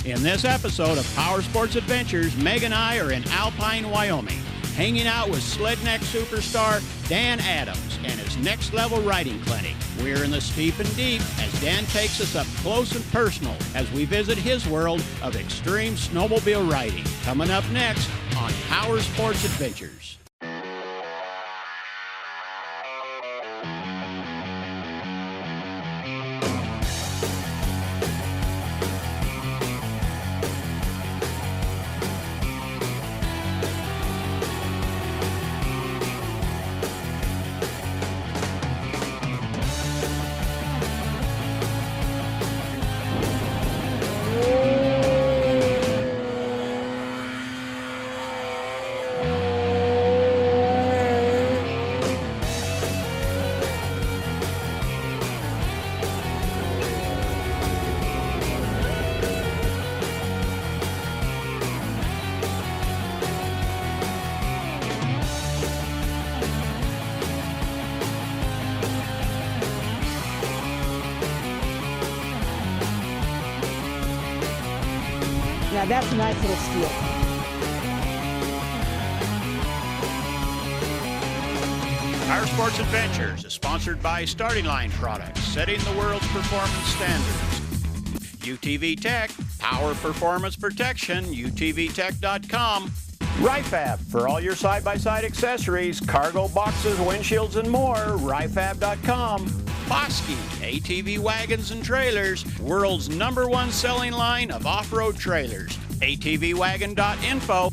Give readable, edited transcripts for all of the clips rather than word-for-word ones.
In this episode of PowerSports Adventures, Meg and I are in Alpine, Wyoming, hanging out with Sledneck superstar Dan Adams and his Next Level Riding Clinic. We're in the steep and deep as Dan takes us up close and personal as we visit his world of extreme snowmobile riding. Coming up next on PowerSports Adventures. Now that's a nice little steel. PowerSports Adventures is sponsored by Starting Line Products, setting the world's performance standards. UTV Tech, Power Performance Protection, utvtech.com. Ryfab, for all your side-by-side accessories, cargo boxes, windshields, and more, ryfab.com. Bosky, ATV wagons and trailers, world's #1 selling line of off-road trailers, atvwagon.info,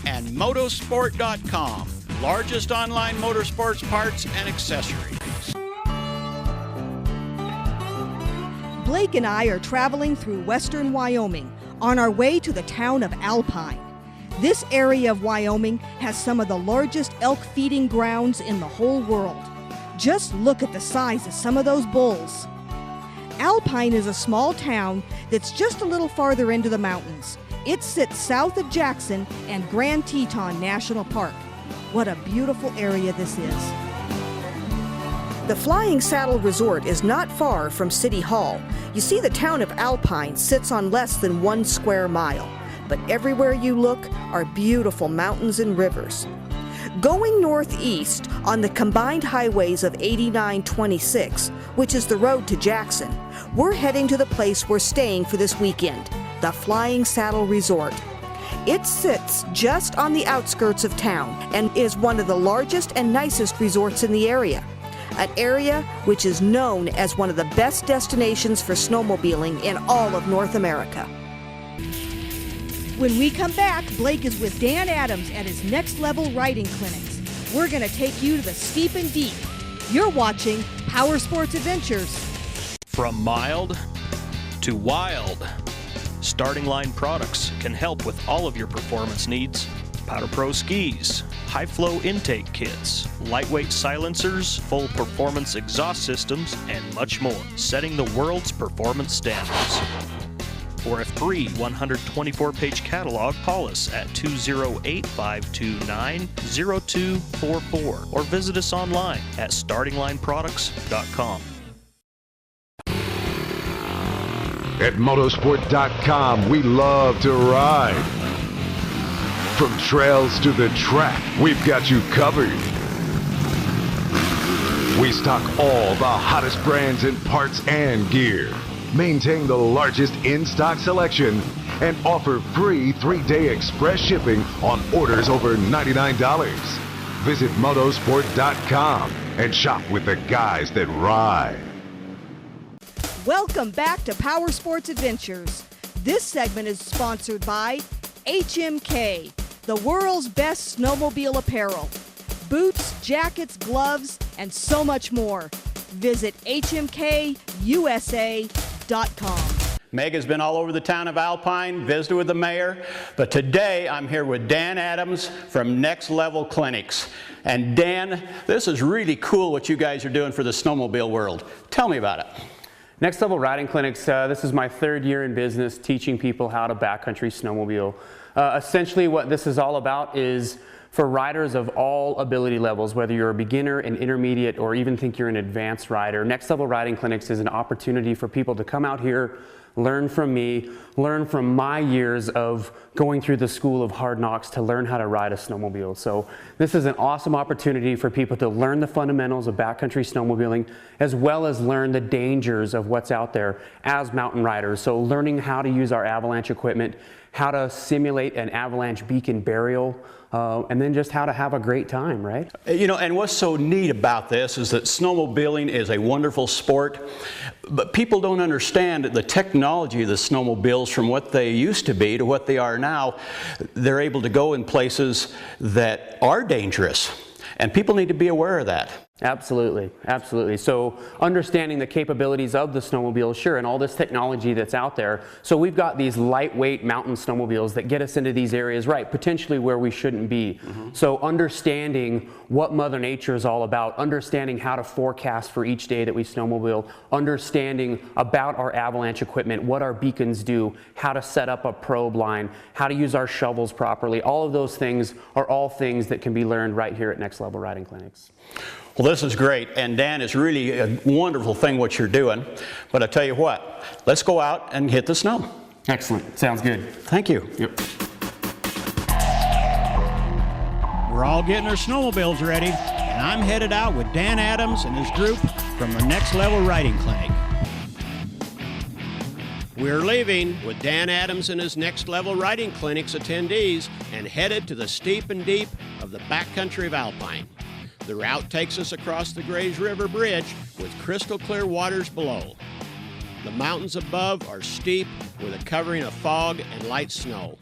and motosport.com, largest online motorsports parts and accessories. Blake and I are traveling through western Wyoming on our way to the town of Alpine. This area of Wyoming has some of the largest elk feeding grounds in the whole world. Just look at the size of some of those bulls. Alpine is a small town that's just a little farther into the mountains. It sits south of Jackson and Grand Teton National Park. What a beautiful area this is. The Flying Saddle Resort is not far from City Hall. You see, the town of Alpine sits on less than 1 square mile, but everywhere you look are beautiful mountains and rivers. Going northeast on the combined highways of 89-26, which is the road to Jackson, we're heading to the place we're staying for this weekend, the Flying Saddle Resort. It sits just on the outskirts of town and is one of the largest and nicest resorts in the area, an area which is known as one of the best destinations for snowmobiling in all of North America. When we come back, Blake is with Dan Adams at his Next Level Riding Clinics. We're going to take you to the steep and deep. You're watching PowerSports Adventures. From mild to wild, Starting Line Products can help with all of your performance needs. Powder Pro skis, high flow intake kits, lightweight silencers, full performance exhaust systems, and much more, setting the world's performance standards. For a free 124-page catalog, call us at 208-529-0244 or visit us online at startinglineproducts.com. At motosport.com, we love to ride. From trails to the track, we've got you covered. We stock all the hottest brands in parts and gear. Maintain the largest in-stock selection, and offer free 3-day express shipping on orders over $99. Visit motosport.com and shop with the guys that ride. Welcome back to PowerSports Adventures. This segment is sponsored by HMK, the world's best snowmobile apparel. Boots, jackets, gloves, and so much more. Visit hmkusa.com. Meg has been all over the town of Alpine, visited with the mayor, but today I'm here with Dan Adams from Next Level Clinics. And Dan, this is really cool what you guys are doing for the snowmobile world. Tell me about it. Next Level Riding Clinics, this is my 3rd year in business teaching people how to backcountry snowmobile. Essentially what this is all about is for riders of all ability levels, whether you're a beginner, an intermediate, or even think you're an advanced rider. Next Level Riding Clinics is an opportunity for people to come out here, learn from me, learn from my years of going through the school of hard knocks to learn how to ride a snowmobile. So this is an awesome opportunity for people to learn the fundamentals of backcountry snowmobiling, as well as learn the dangers of what's out there as mountain riders. So learning how to use our avalanche equipment, how to simulate an avalanche beacon burial, and then just how to have a great time, right? You know, and what's so neat about this is that snowmobiling is a wonderful sport, but people don't understand the technology of the snowmobiles from what they used to be to what they are now. They're able to go in places that are dangerous, and people need to be aware of that. Absolutely, absolutely. So understanding the capabilities of the snowmobile, sure, and all this technology that's out there. So we've got these lightweight mountain snowmobiles that get us into these areas, right, potentially where we shouldn't be. So understanding what Mother Nature is all about, understanding how to forecast for each day that we snowmobile, understanding about our avalanche equipment, what our beacons do, how to set up a probe line, how to use our shovels properly. All of those things are all things that can be learned right here at Next Level Riding Clinics. Well, this is great, and Dan, it's really a wonderful thing what you're doing, but I tell you what, let's go out and hit the snow. Excellent, sounds good. Thank you. Yep. We're all getting our snowmobiles ready, and I'm headed out with Dan Adams and his group from the Next Level Riding Clinic. We're leaving with Dan Adams and his Next Level Riding Clinic's attendees and headed to the steep and deep of the backcountry of Alpine. The route takes us across the Grays River Bridge with crystal clear waters below. The mountains above are steep with a covering of fog and light snow.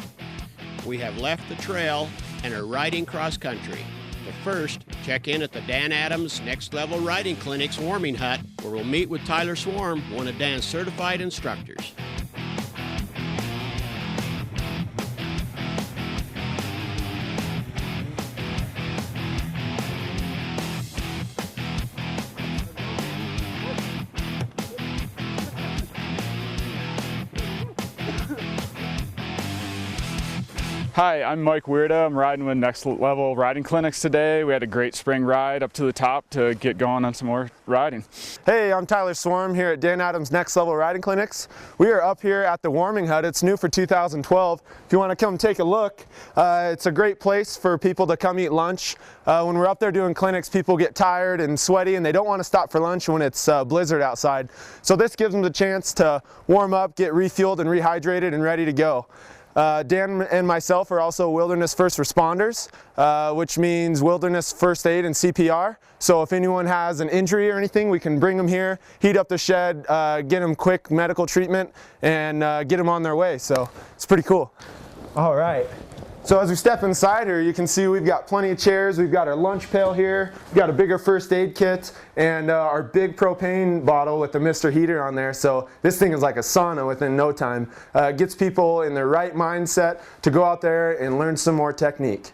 We have left the trail and are riding cross country. But first, check in at the Dan Adams Next Level Riding Clinic's warming hut, where we'll meet with Tyler Swarm, one of Dan's certified instructors. Hi, I'm Mike Weirda. I'm riding with Next Level Riding Clinics today. We had a great spring ride up to the top to get going on some more riding. Hey, I'm Tyler Swarm here at Dan Adams Next Level Riding Clinics. We are up here at the warming hut. It's new for 2012. If you want to come take a look, it's a great place for people to come eat lunch. When we're up there doing clinics, people get tired and sweaty and they don't want to stop for lunch when it's blizzard outside. So this gives them the chance to warm up, get refueled and rehydrated and ready to go. Dan and myself are also wilderness first responders, which means wilderness first aid and CPR. So if anyone has an injury or anything, we can bring them here, heat up the shed, get them quick medical treatment, and get them on their way. So it's pretty cool. All right. So as we step inside here, you can see we've got plenty of chairs. We've got our lunch pail here. We've got a bigger first aid kit and our big propane bottle with the Mr. Heater on there. So this thing is like a sauna within no time. Gets people in their right mindset to go out there and learn some more technique.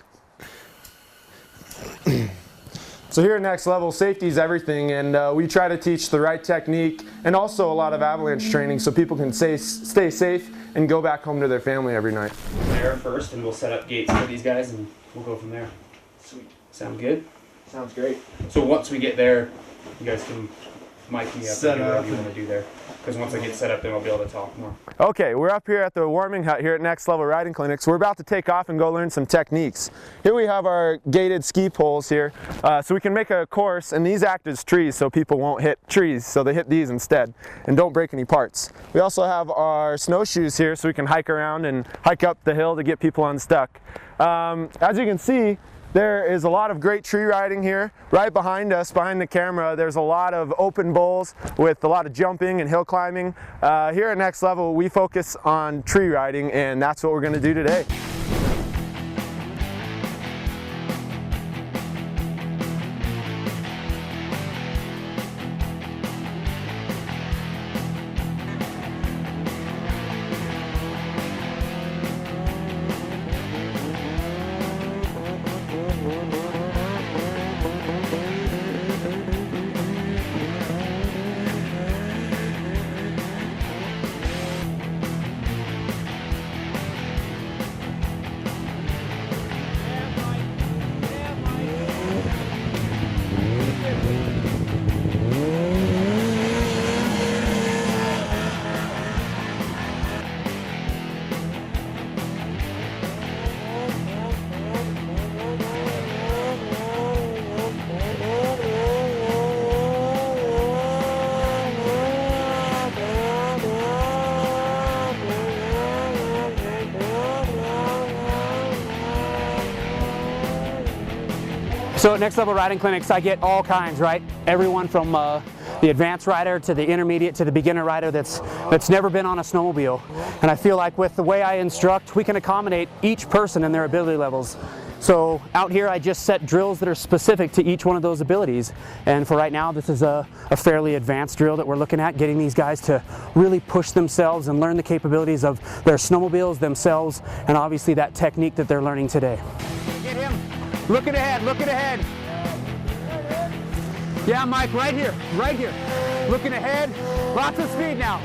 So here at Next Level, safety is everything, and we try to teach the right technique and also a lot of avalanche training so people can stay safe and go back home to their family every night. There first, and we'll set up gates for these guys, and we'll go from there. Sweet. Sound good? Sounds great. So once we get there, you guys can mic me up Set and do whatever up. you want to do there. Because once I get set up, then I'll be able to talk more. Okay, we're up here at the warming hut here at Next Level Riding Clinics. We're about to take off and go learn some techniques. Here we have our gated ski poles here, so we can make a course, and these act as trees so people won't hit trees, so they hit these instead and don't break any parts. We also have our snowshoes here so we can hike around and hike up the hill to get people unstuck. As you can see, there is a lot of great tree riding here. Right behind us, behind the camera, there's a lot of open bowls with a lot of jumping and hill climbing. Here at Next Level, we focus on tree riding, and that's what we're going to do today. So at Next Level Riding Clinics, I get all kinds, right? Everyone from the advanced rider to the intermediate to the beginner rider that's never been on a snowmobile. And I feel like with the way I instruct, we can accommodate each person and their ability levels. So out here I just set drills that are specific to each one of those abilities. And for right now, this is a fairly advanced drill that we're looking at, getting these guys to really push themselves and learn the capabilities of their snowmobiles, themselves, and obviously that technique that they're learning today. Get him. Looking ahead, looking ahead. Yeah, Mike, right here, right here. Looking ahead, lots of speed now.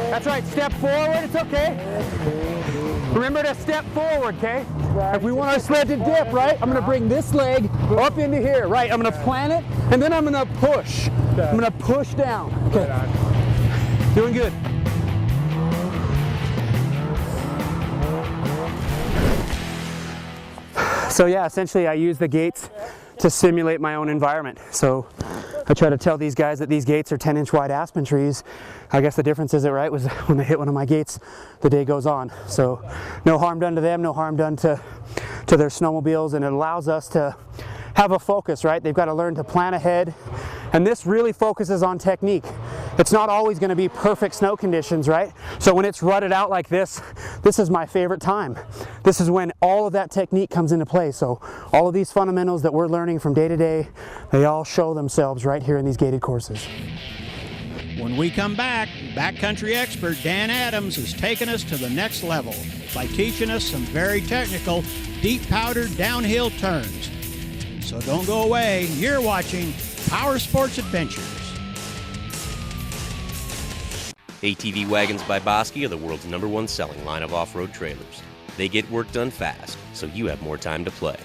That's right, step forward, it's okay. Remember to step forward, okay? If we want our sled to dip, right, I'm gonna bring this leg up into here, right? I'm gonna plant it, and then I'm gonna push. I'm gonna push down, okay? Doing good. So yeah, essentially I use the gates to simulate my own environment. So I try to tell these guys that these gates are 10-inch wide aspen trees. I guess the difference is, right, was when they hit one of my gates, the day goes on. So no harm done to them, no harm done to their snowmobiles, and it allows us to have a focus, right? They've got to learn to plan ahead, and this really focuses on technique. It's not always going to be perfect snow conditions, right? So when it's rutted out like this, this is my favorite time. This is when all of that technique comes into play. So all of these fundamentals that we're learning from day to day, they all show themselves right here in these gated courses. When we come back, backcountry expert Dan Adams is taking us to the next level by teaching us some very technical, deep powdered downhill turns. So don't go away. You're watching PowerSports Adventures. ATV Wagons by Bosque are the world's #1 selling line of off-road trailers. They get work done fast, so you have more time to play.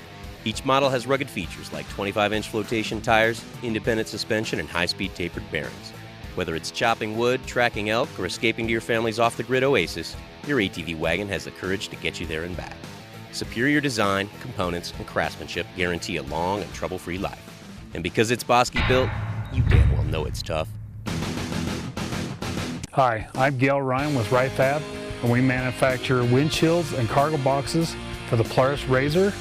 Each model has rugged features like 25-inch flotation tires, independent suspension, and high-speed tapered bearings. Whether it's chopping wood, tracking elk, or escaping to your family's off-the-grid oasis, your ATV wagon has the courage to get you there and back. Superior design, components, and craftsmanship guarantee a long and trouble-free life. And because it's Bosque built, you damn well know it's tough. Hi, I'm Gail Ryan with RiFab, and we manufacture windshields and cargo boxes for the Polaris RZR,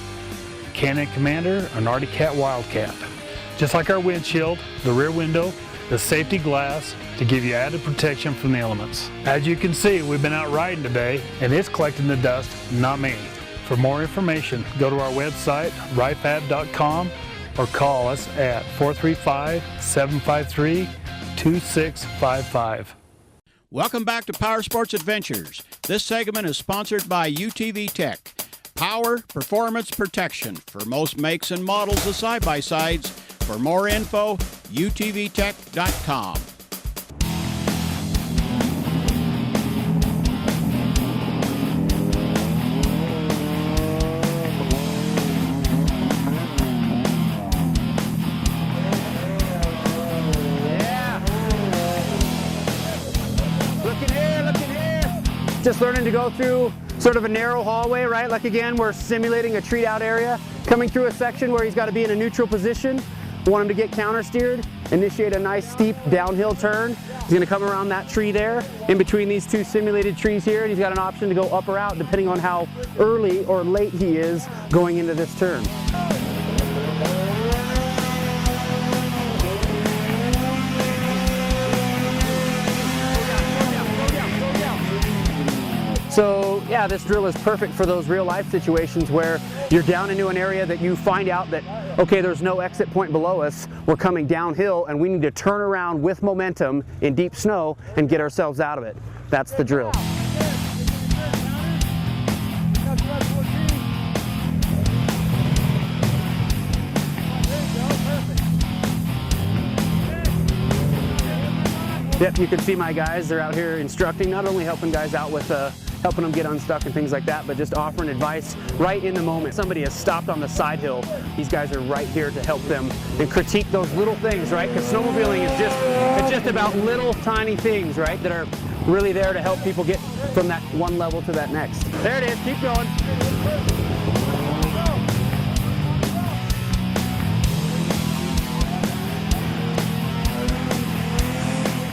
Can-Am Commander, and Arctic Cat Wildcat. Just like our windshield, the rear window is safety glass to give you added protection from the elements. As you can see, we've been out riding today, and it's collecting the dust, not me. For more information, go to our website, rifab.com, or call us at 435-753-2655. Welcome back to PowerSports Adventures. This segment is sponsored by UTV Tech. Power, performance, protection for most makes and models of side-by-sides. For more info, utvtech.com. Just learning to go through sort of a narrow hallway, right? Like again, we're simulating a treed out area, coming through a section where he's got to be in a neutral position. We want him to get counter steered, initiate a nice steep downhill turn. He's going to come around that tree there, in between these two simulated trees here, and he's got an option to go up or out depending on how early or late he is going into this turn. So yeah, this drill is perfect for those real life situations where you're down into an area that you find out that, okay, there's no exit point below us, we're coming downhill and we need to turn around with momentum in deep snow and get ourselves out of it. That's the drill. Yep, you can see my guys, they're out here instructing, not only helping guys out with helping them get unstuck and things like that, but just offering advice right in the moment. Somebody has stopped on the side hill. These guys are right here to help them and critique those little things, right? Because snowmobiling is just about little tiny things, right? That are really there to help people get from that one level to that next. There it is, keep going.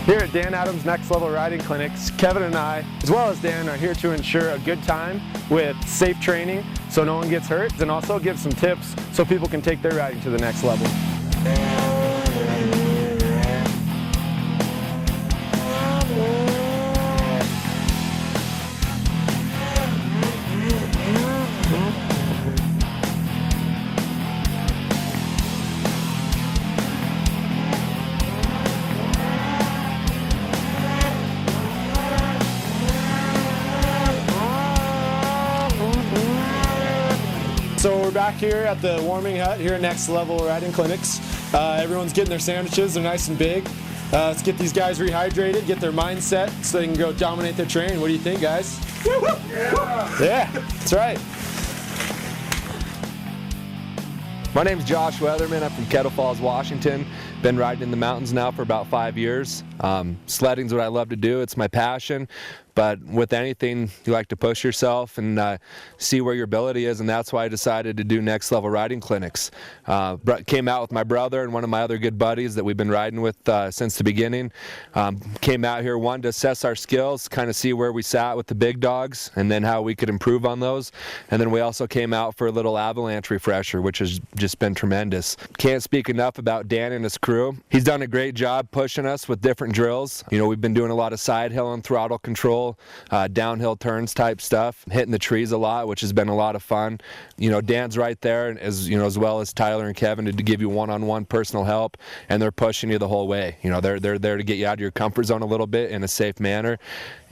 Here at Dan Adams Next Level Riding Clinics, Kevin and I, as well as Dan, are here to ensure a good time with safe training so no one gets hurt, and also give some tips so people can take their riding to the next level. So we're back here at the warming hut here at Next Level Riding Clinics. Everyone's getting their sandwiches, they're nice and big. Let's get these guys rehydrated, get their mindset so they can go dominate their terrain. What do you think, guys? Yeah, that's right. My name's Josh Weatherman. I'm from Kettle Falls, Washington. Been riding in the mountains now for about 5 years. Sledding's what I love to do. It's my passion. But with anything, you like to push yourself and see where your ability is, and that's why I decided to do Next Level Riding Clinics. Came out with my brother and one of my other good buddies that we've been riding with since the beginning. Came out here, one, to assess our skills, kind of see where we sat with the big dogs, and then how we could improve on those. And then we also came out for a little avalanche refresher, which has just been tremendous. Can't speak enough about Dan and his crew. He's done a great job pushing us with different drills. You know, we've been doing a lot of side hill and throttle control, downhill turns type stuff, hitting the trees a lot, which has been a lot of fun. You know, Dan's right there, as you know, as well as Tyler and Kevin, to give you one-on-one personal help, and they're pushing you the whole way. You know, they're there to get you out of your comfort zone a little bit in a safe manner.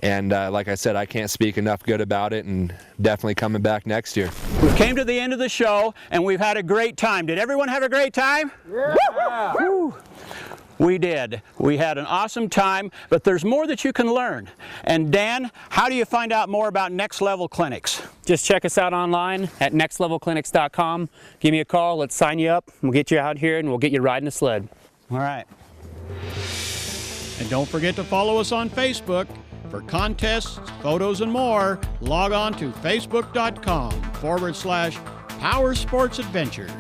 And like I said, I can't speak enough good about it, and definitely coming back next year. We came to the end of the show, and we've had a great time. Did everyone have a great time? Yeah. Woo! We did. We had an awesome time, but there's more that you can learn. And Dan, how do you find out more about Next Level Clinics? Just check us out online at nextlevelclinics.com. Give me a call, let's sign you up, we'll get you out here and we'll get you riding a sled. All right. And don't forget to follow us on Facebook. For contests, photos, and more, log on to facebook.com/PowerSports Adventures.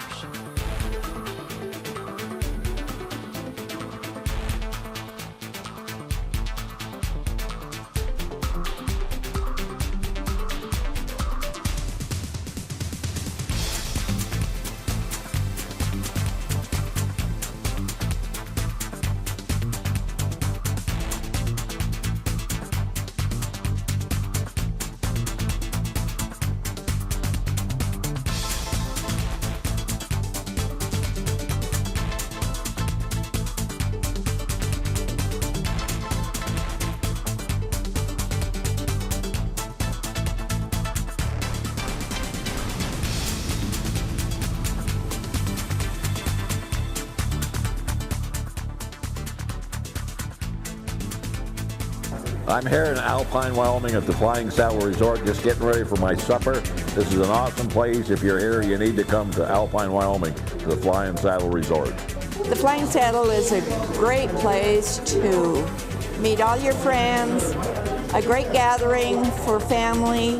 I'm here in Alpine, Wyoming at the Flying Saddle Resort, just getting ready for my supper. This is an awesome place. If you're here, you need to come to Alpine, Wyoming, to the Flying Saddle Resort. The Flying Saddle is a great place to meet all your friends, a great gathering for family.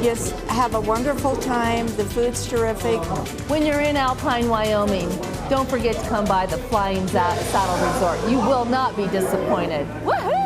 Just have a wonderful time. The food's terrific. When you're in Alpine, Wyoming, don't forget to come by the Flying Saddle Resort. You will not be disappointed. Woohoo!